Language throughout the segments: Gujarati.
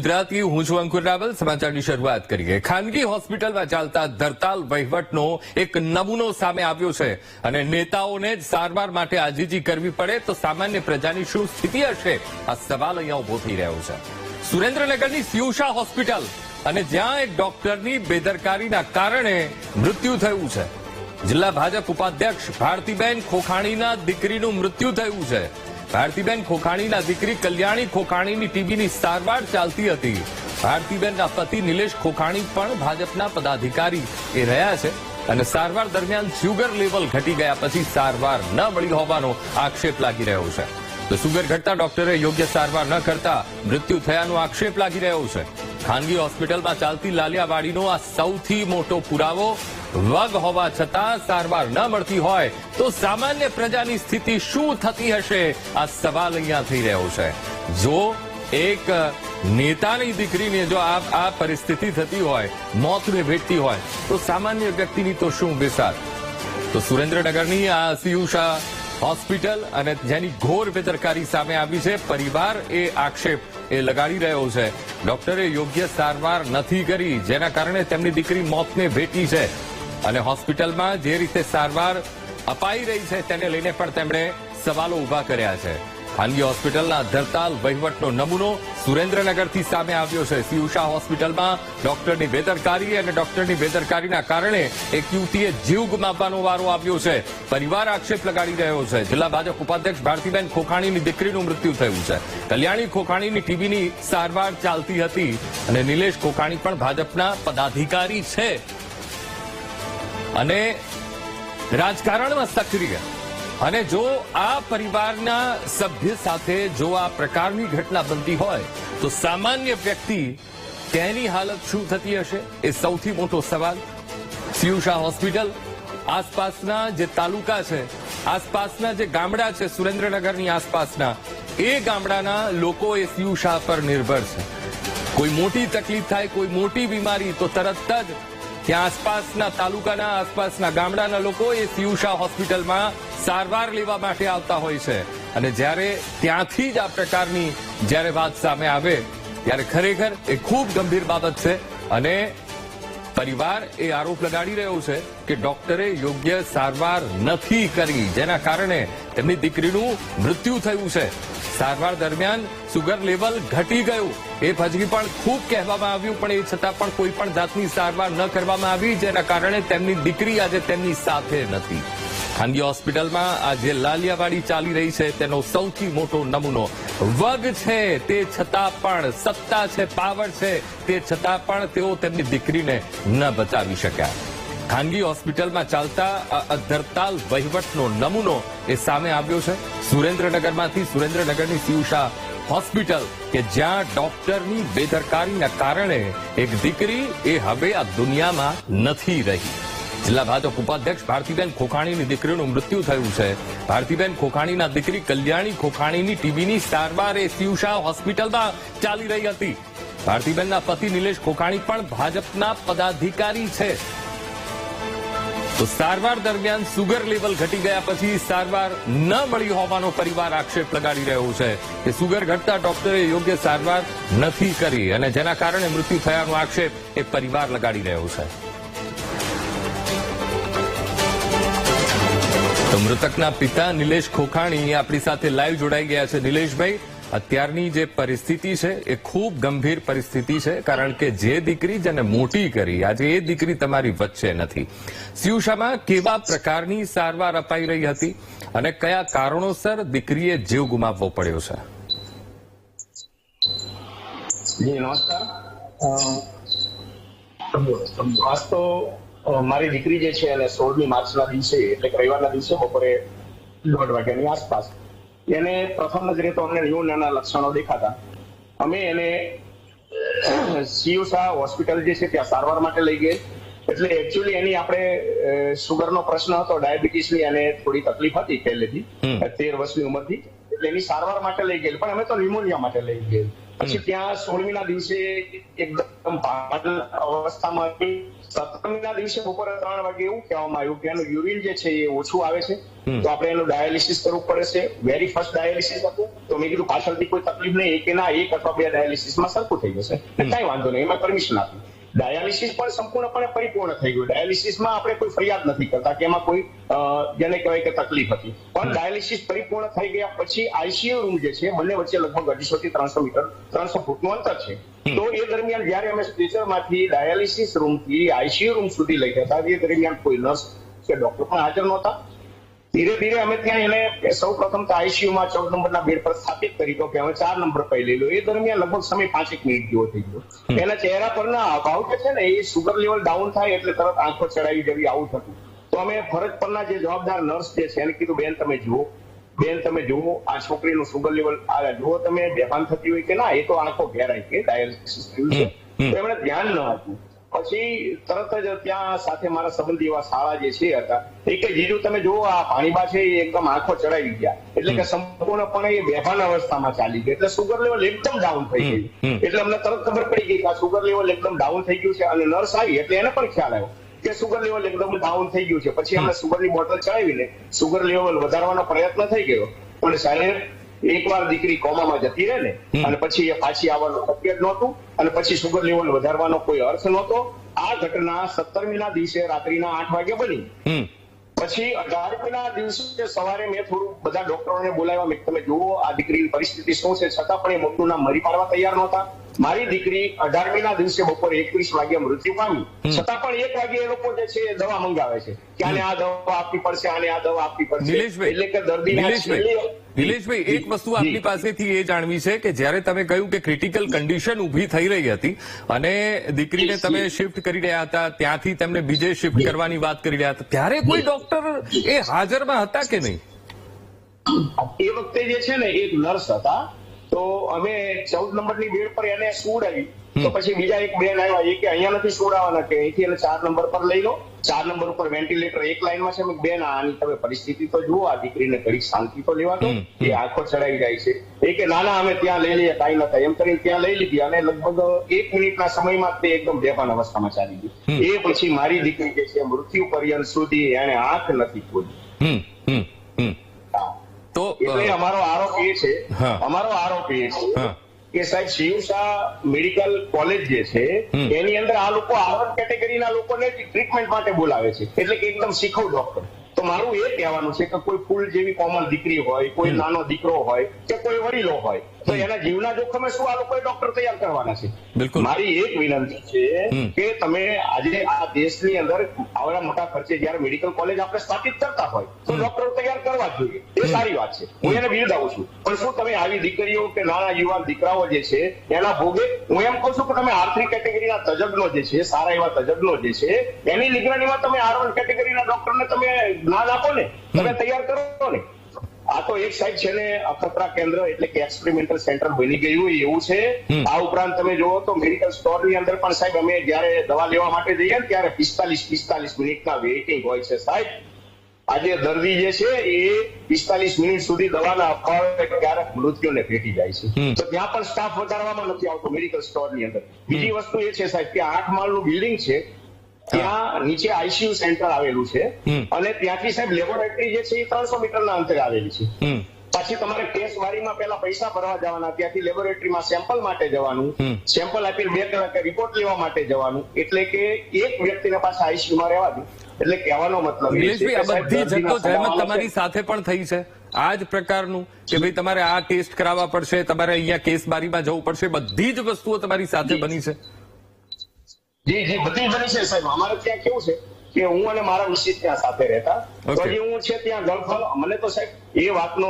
ગુજરાતી, હું છું અંકુર રાવલ. સમાચારની શરૂઆત કરીએ. ખાનગી હોસ્પિટલમાં ચાલતા ધરતાલ વહીવટનો એક નમૂનો સામે આવ્યો છે અને નેતાઓને જ સારવાર માટે આજીજી કરવી પડે તો સામાન્ય પ્રજાની શું સ્થિતિ હશે, આ સવાલ અહીંયા ઉભો થઈ રહ્યો છે. સુરેન્દ્રનગરની સિયુષા હોસ્પિટલ અને જ્યાં એક ડોક્ટરની બેદરકારીના કારણે મૃત્યુ થયું છે. જિલ્લા ભાજપ ઉપાધ્યક્ષ ભારતીબેન ખોખાણીના દીકરીનું મૃત્યુ થયું છે. ભારતીબેન ખોખાણીના દીકરી કલ્યાણી ખોખાણીની ટીબીની સારવાર ચાલતી હતી. ભારતીબેનના પતિ નિલેશ ખોખાણી પણ ભાજપના પદાધિકારી એ રહ્યા છે અને સારવાર દરમિયાન શુગર લેવલ ઘટી ગયા પછી સારવાર ન મળી હોવાનો આક્ષેપ લાગી રહ્યો છે. તો શુગર ઘટતા ડોક્ટરે યોગ્ય સારવાર ન કરતા મૃત્યુ થયાનો આક્ષેપ લાગી રહ્યો છે. ખાનગી હોસ્પિટલમાં ચાલતી લાલિયાવાડીનો આ સૌથી મોટો પુરાવો. વગ હોવા છતાં સારવાર ન મળતી હોય તો સામાન્ય પ્રજાની સ્થિતિ શું થતી હશે, આ સવાલ અહીંયા થઈ રહ્યો છે. જો એક નેતાની દીકરીને જો આ પરિસ્થિતિ થતી હોય, મોતને ભેટતી હોય, તો સામાન્ય વ્યક્તિની તો શું બેસાર. તો સુરેન્દ્રનગરની આ સિયુષા હોસ્પિટલ અને જેની ઘોર બેદરકારી સામે આવી છે. પરિવાર એ આક્ષેપ એ લગાડી રહ્યો છે. ડોક્ટરે યોગ્ય સારવાર નથી કરી, જેના કારણે તેમની દીકરી મોતને ભેટી છે અને હોસ્પિટલમાં જે રીતે સારવાર અપાઈ રહી છે તેને લઈને પણ તેમણે સવાલો ઉભા કર્યા છે. ખાનગી હોસ્પિટલના ધરતાલ વહીવટનો નમૂનો સુરેન્દ્રનગરથી સામે આવ્યો છે. સિયુષા હોસ્પિટલમાં ડોક્ટરની બેદરકારી અને ડોક્ટરની બેદરકારીના કારણે એક યુવતીએ જીવ ગુમાવવાનો વારો આવ્યો છે. પરિવાર આક્ષેપ લગાડી રહ્યો છે. જિલ્લા ભાજપ ઉપાધ્યક્ષ ભારતીબેન ખોખાણીની દીકરીનું મૃત્યુ થયું છે. કલ્યાણી ખોખાણીની ટીબીની સારવાર ચાલતી હતી અને નિલેશ ખોખાણી પણ ભાજપના પદાધિકારી છે અને રાજકારણમાં સક્રિય. અને જો આ પરિવારના સભ્ય સાથે જો આ પ્રકારની ઘટના બનતી હોય તો સામાન્ય વ્યક્તિ તેની હાલત શું થતી હશે, એ સૌથી મોટો સવાલ. સિયુષા હોસ્પિટલ આસપાસના જે તાલુકા છે, આસપાસના જે ગામડા છે, સુરેન્દ્રનગરની આસપાસના એ ગામડાના લોકો એ સિયુષા પર નિર્ભર છે. કોઈ મોટી તકલીફ થાય, કોઈ મોટી બીમારી, તો તરત જ ત્યાં આસપાસના તાલુકાના આસપાસના ગામડાના લોકો એ સિયુષા હોસ્પિટલમાં સારવાર લેવા માટે આવતા હોય છે. અને જ્યારે ત્યાંથી જ આ પ્રકારની જ્યારે વાત સામે આવે ત્યારે ખરેખર એ ખૂબ ગંભીર બાબત છે. અને પરિવાર એ આરોપ લગાડી રહ્યો છે કે ડોક્ટરે યોગ્ય સારવાર નથી કરી, જેના કારણે તેમની દીકરીનું મૃત્યુ થયું છે. સારવાર દરમિયાન સુગર લેવલ ઘટી ગયું એ પછી પણ ખૂબ કહેવામાં આવ્યું, પણ એ છતાં પણ કોઈ પણ જાતની સારવાર ન કરવામાં આવી, જેના કારણે તેમની દીકરી આજે તેમની સાથે નથી. ખાનગી હોસ્પિટલમાં આ જે લાલિયાવાડી ચાલી રહી છે તેનો સૌથી મોટો નમૂનો. વગ છે તે છતાં પણ, સત્તા છે, પાવર છે તે છતાં પણ તેઓ તેમની દીકરીને ન બચાવી શક્યા. ખાનગી હોસ્પિટલમાં ચાલતા ધરતાલ વહીવટનો નમૂનો એ સામે આવ્યો છે. સુરેન્દ્રનગરમાંથી સુરેન્દ્રનગરની સિયુષા હોસ્પિટલ કે જ્યાં ડોક્ટરની બેદરકારીના કારણે એક દીકરી એ હવે આ દુનિયામાં નથી રહી. જિલ્લા ભાજપ ઉપાધ્યક્ષ ભારતીબેન ખોખાણીની દીકરીનું મૃત્યુ થયું છે. ભારતીબેન ખોખાણીના દીકરી કલ્યાણી ખોખાણીની ટીબીની સારવાર એ સિયુષા હોસ્પિટલમાં ચાલી રહી હતી. ભારતીબેનના પતિ નિલેશ ખોખાણી પણ ભાજપના પદાધિકારી છે. તો સારવાર દરમિયાન સુગર લેવલ ઘટી ગયા પછી સારવાર ન મળી હોવાનો પરિવાર આક્ષેપ લગાડી રહ્યો છે કે સુગર ઘટતા ડોક્ટરે યોગ્ય સારવાર નથી કરી અને જેના કારણે મૃત્યુ થયાનો આક્ષેપ એ પરિવાર લગાડી રહ્યો છે. તો મૃતકના પિતા નિલેશ ખોખાણી આપણી સાથે લાઈવ જોડાઈ ગયા છે. નિલેશભાઈ, અત્યારની જે પરિસ્થિતિ છે એ ખૂબ ગંભીર પરિસ્થિતિ છે, કારણ કે જે દીકરી જેને મોટી કરી આજે એ દીકરી તમારી વચ્ચે નથી. સિયુષામાં કેવા પ્રકારની સારવાર અપાઈ રહી હતી અને કયા કારણોસર દીકરીએ જીવ ગુમાવવો પડ્યો છે? જી નમસ્કાર. આજ તો મારી દીકરી જે છે એને 16મી માર્ચના દિવસે એટલે કે રવિવારના દિવસે બપોરે 1:30 વાગ્યાની આસપાસ એને પ્રથમ નજરે તો અમને ન્યુમોનિયાના લક્ષણો દેખાતા અમે એને સિયુષા હોસ્પિટલ જે છે ત્યાં સારવાર માટે લઈ ગઈ. એટલે એકચ્યુઅલી એની આપણે સુગરનો પ્રશ્ન હતો, ડાયાબિટીસની એને થોડી તકલીફ હતી પહેલેથી, 13 વર્ષની ઉંમરથી, એટલે એની સારવાર માટે લઈ ગયેલી, પણ અમે તો ન્યુમોનિયા માટે લઈ ગયેલી. પછી ત્યાં 16મીના દિવસે એકદમ ભાલ અવસ્થામાં હતી. 17મીના દિવસે બપોરે 3 વાગે એવું કહેવામાં આવ્યું કે એનું યુરિન જે છે એ ઓછું આવે છે, તો આપણે એનું ડાયાલિસિસ કરવું પડે છે. વેરી ફર્સ્ટ ડાયાલિસિસ હતું, તો મેં કીધું પાછળથી કોઈ તકલીફ નહીં કે ના 1 અથવા 2 ડાયાલિસિસમાં સરખું થઈ જશે, કઈ વાંધો નહીં, એમાં પરમિશન આપી. ડાયાલિસિસ પણ સંપૂર્ણપણે પરિપૂર્ણ થઈ ગયું. ડાયાલિસિસમાં આપણે કોઈ ફરિયાદ નથી કરતા કે એમાં કોઈ જેને કહેવાય કે તકલીફ હતી, પણ ડાયાલિસિસ પરિપૂર્ણ થઈ ગયા પછી આઈસીયુ રૂમ જે છે બંને વચ્ચે લગભગ 250 થી 300 ફૂટનું અંતર છે. તો એ દરમિયાન જયારે અમે સ્ટ્રેચરમાંથી ડાયાલિસિસ રૂમથી આઈસીયુ રૂમ સુધી લઈ ગયા હતા, એ દરમિયાન કોઈ નર્સ કે ડોક્ટર પણ હાજર નહોતા. ધીરે ધીરે અમે ત્યાં એને સૌ પ્રથમ તો આઈસીયુમાં 14 નંબરના બેડ પર સ્થાપિત કરી તો કે હવે 4 નંબર પર લઈ લો. એ દરમિયાન લગભગ સમય 5 મિનિટ જેવો થઈ ગયો. એના ચહેરા પરના હાવભાવ જે છે ને એ સુગર લેવલ ડાઉન થાય એટલે તરત આંખો ચડાવી જવી આવું થતું. તો અમે ફરજ પરના જે જવાબદાર નર્સ જે છે એને કીધું બેન તમે જુઓ આ છોકરીનું સુગર લેવલ જુઓ તમે બેભાન થતી હોય કે ના, એ તો આંખો ઘેરાય કે ડાયાલિસિસ થયું છે, તો એમણે ધ્યાન ન આપવું. પછી તરત જ ત્યાં સાથે મારા સંબંધી એવા શાળા જે છે હતા એ કે જીજુ તમે જુઓ આ ભાણીબા છે એ એકદમ આંખો ચડાવી ગયા, એટલે કે સંપૂર્ણપણે એ બેભાન અવસ્થામાં ચાલી ગઈ, એટલે સુગર લેવલ એકદમ ડાઉન થઈ ગયું. એટલે અમને તરત ખબર પડી ગઈ કે આ સુગર લેવલ એકદમ ડાઉન થઈ ગયું છે. અને નર્સ આવી એટલે એને પણ ખ્યાલ આવ્યો કે સુગર લેવલ એકદમ ડાઉન થઈ ગયું છે. પછી અમે સુગરની બોટલ ચડાવીને સુગર લેવલ વધારવાનો પ્રયત્ન થઈ ગયો, પણ સાહેબ એકવાર દીકરી કોમામાં જતી રહે ને અને પછી એ પાછી આવવાનું શક્ય જ નહોતું, અને પછી સુગર લેવલ વધારવાનો કોઈ અર્થ નહોતો. આ ઘટના 17મીના દિવસે રાત્રિના 8 વાગે બની. પછી 18મીના દિવસે સવારે મેં થોડું બધા ડોક્ટરોને બોલાવ્યા, મેં તમે જુઓ આ દીકરીની પરિસ્થિતિ શું છે, છતાં પણ એ મોટું નામ મરી પાડવા તૈયાર નહોતા. મારી દીકરી 18મીના દિવસે બપોરે 21 વાગે મૃત્યુ પામી, છતાં પણ 1 વાગે એ લોકો જે છે દવા મંગાવે છે કે આને આ દવા આપવી પડશે, આને આ દવા આપવી પડશે. એટલે કે દર્દીને નિલેશભાઈ, એક વસ્તુ આપની પાસેથી એ જાણવી છે કે જ્યારે તમે કહ્યું કે ક્રિટિકલ કન્ડિશન ઉભી થઈ રહી હતી અને દીકરીને તમે શિફ્ટ કરી રહ્યા હતા, ત્યાંથી તેમને બીજે શિફ્ટ કરવાની વાત કરી રહ્યા હતા, ત્યારે કોઈ ડોક્ટર એ હાજરમાં હતા કે નહીં? એ વખતે જે છે ને એક નર્સ હતા, તો અમે 14 નંબરની બેડ પર એને સુવડાવી. તો પછી બીજા એક બેન આવ્યા, એ કે અહીંયા નથી સુવડાવવાના, કે અહીંથી એને 4 નંબર પર લઈ લો. 4 નંબર ઉપર વેન્ટિલેટર એક લાઈનમાં છે. બેન આની તમે પરિસ્થિતિ તો જુઓ, આ દીકરીને ઘડી શાંતિ તો લેવા દો, એ આંખો ચડાવી જાય છે. એ કે ના અમે ત્યાં લઈ લઈએ, કાંઈ ન થાય એમ કરીને ત્યાં લઈ લીધી. અને લગભગ 1 મિનિટના સમયમાં તે એકદમ બેભાન અવસ્થામાં ચાલી ગઈ. એ પછી મારી દીકરી જે છે મૃત્યુ પર્યંત સુધી એને આંખ નથી ખોલી. તો એટલે અમારો આરોપ એ છે કે સાહેબ શિવસા મેડિકલ કોલેજ જે છે એની અંદર આ લોકો R1 કેટેગરીના લોકોને ટ્રીટમેન્ટ માટે બોલાવે છે, એટલે કે એકદમ શીખવ ડોક્ટર. તો મારું એ કહેવાનું છે કે કોઈ ફૂલ જેવી કોમલ દીકરી હોય, કોઈ નાનો દીકરો હોય કે કોઈ વડીલો હોય, તો એના જીવના જોખમે શું આ લોકોએ ડોક્ટર તૈયાર કરવાના છે? મારી એક વિનંતી છે કે તમે આજે આ દેશની અંદર આવડા મોટા ખર્ચે જયારે મેડિકલ કોલેજ આપણે સ્થાપિત કરતા હોય તો ડોક્ટર તૈયાર કરવા જ જોઈએ, એ સારી વાત છે, હું એને બિરદાવું છું. પણ શું તમે આવી દીકરીઓ કે નાના યુવાન દીકરાઓ જે છે એના ભોગે, હું એમ કહું છું કે તમે R3 કેટેગરીના તજજ્ઞો જે છે, સારા એવા તજજ્ઞો જે છે, એની નિગરાનીમાં તમે R1 કેટેગરીના ડોક્ટરને તમે જ્ઞાન આપો ને, તમે તૈયાર કરો ને. આ તો એક સાઈડ છે ને અખતરા કેન્દ્ર એટલે કે એક્સપેરિમેન્ટલ સેન્ટર બની ગયું એવું છે. આ ઉપરાંત તમે જુઓ તો મેડિકલ સ્ટોરની અંદર પણ સાહેબ અમે જયારે દવા લેવા માટે જઈએ ને ત્યારે 45 મિનિટના વેઇટિંગ હોય છે સાહેબ. આજે દર્દી જે છે એ 45 મિનિટ સુધી દવાના અભાવે ક્યારેક મૃત્યુને ભેટી જાય છે. તો ત્યાં પણ સ્ટાફ વધારવામાં નથી આવતો મેડિકલ સ્ટોરની અંદર. બીજી વસ્તુ એ છે સાહેબ કે 8 માળનું બિલ્ડિંગ છે, ત્યાં નીચે આઈસીયુ સેન્ટર આવેલું છે અને ત્યાંથી સાહેબ લેબોરેટરી જે છે એ 300 મીટરના અંતરે આવેલી છે. પછી તમારે ટેસ્ટ વારીમાં પહેલા પૈસા ભરવા જવાના, ત્યાંથી લેબોરેટરીમાં સેમ્પલ માટે જવાનું, સેમ્પલ આપીને 2 કલાકે રિપોર્ટ લેવા માટે જવાનું. એટલે કે એક વ્યક્તિને પાછા આઈસીયુમાં રહેવા દે. એટલે કહેવાનો મતલબ નિલેશભાઈ, આ બધી જદ્દોજહેમત તમારી સાથે પણ થઈ છે આ જ પ્રકારનું કે ભાઈ તમારે આ ટેસ્ટ કરાવવા પડશે, તમારે અહીંયા કેસ બારીમાં જવું પડશે, બધી જ વસ્તુઓ તમારી સાથે બની છે? જી બધી બની છે સાહેબ. અમારે ત્યાં કેવું છે કે હું અને મારા મિસિસ ત્યાં સાથે રહેતા, પછી હું છે ત્યાં ગળફાનો, મને તો સાહેબ એ વાતનો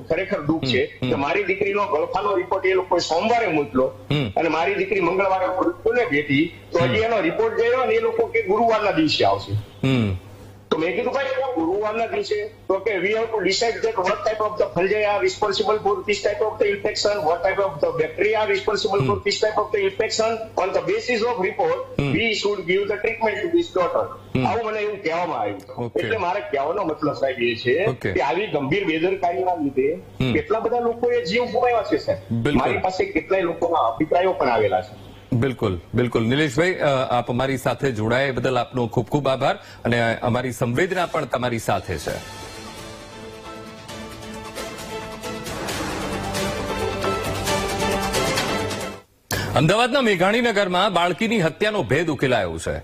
ખરેખર દુઃખ છે કે મારી દીકરીનો ગળફાનો રિપોર્ટ એ લોકોએ સોમવારે મોકલો અને મારી દીકરી મંગળવારે મૃત્યુને ભેટી, તો હજી એનો રિપોર્ટ ગયો ને એ લોકો કે ગુરુવારના દિવસે આવશે. તો મેં કીધું ભાઈ ગુરુવારના દિવસે તો કે we have to decide that what type of the fungi are responsible for this type of the infection, what type of the bacteria are responsible for this type of the infection. On the basis of report we should give the treatment to this daughter. આવું મને એવું કહેવામાં આવ્યું. Okay. એટલે મારે કહેવાનો મતલબ સાહેબ એ છે Okay. કે આવી ગંભીર બેદરકારીના લીધે કેટલા બધા લોકોએ જીવ ગુમાવ્યા છે સાહેબ. બિલકુલ. મારી પાસે કેટલાય લોકોના અભિપ્રાયો પણ આવેલા છે. બિલકુલ બિલકુલ નિલેશભાઈ, આપ અમારી સાથે જોડાયા એ બદલ આપનો ખૂબ ખૂબ આભાર અને અમારી સંવેદના પણ તમારી સાથે છે. અમદાવાદના મેઘાણીનગરમાં બાળકીની હત્યાનો ભેદ ઉકેલાયો છે.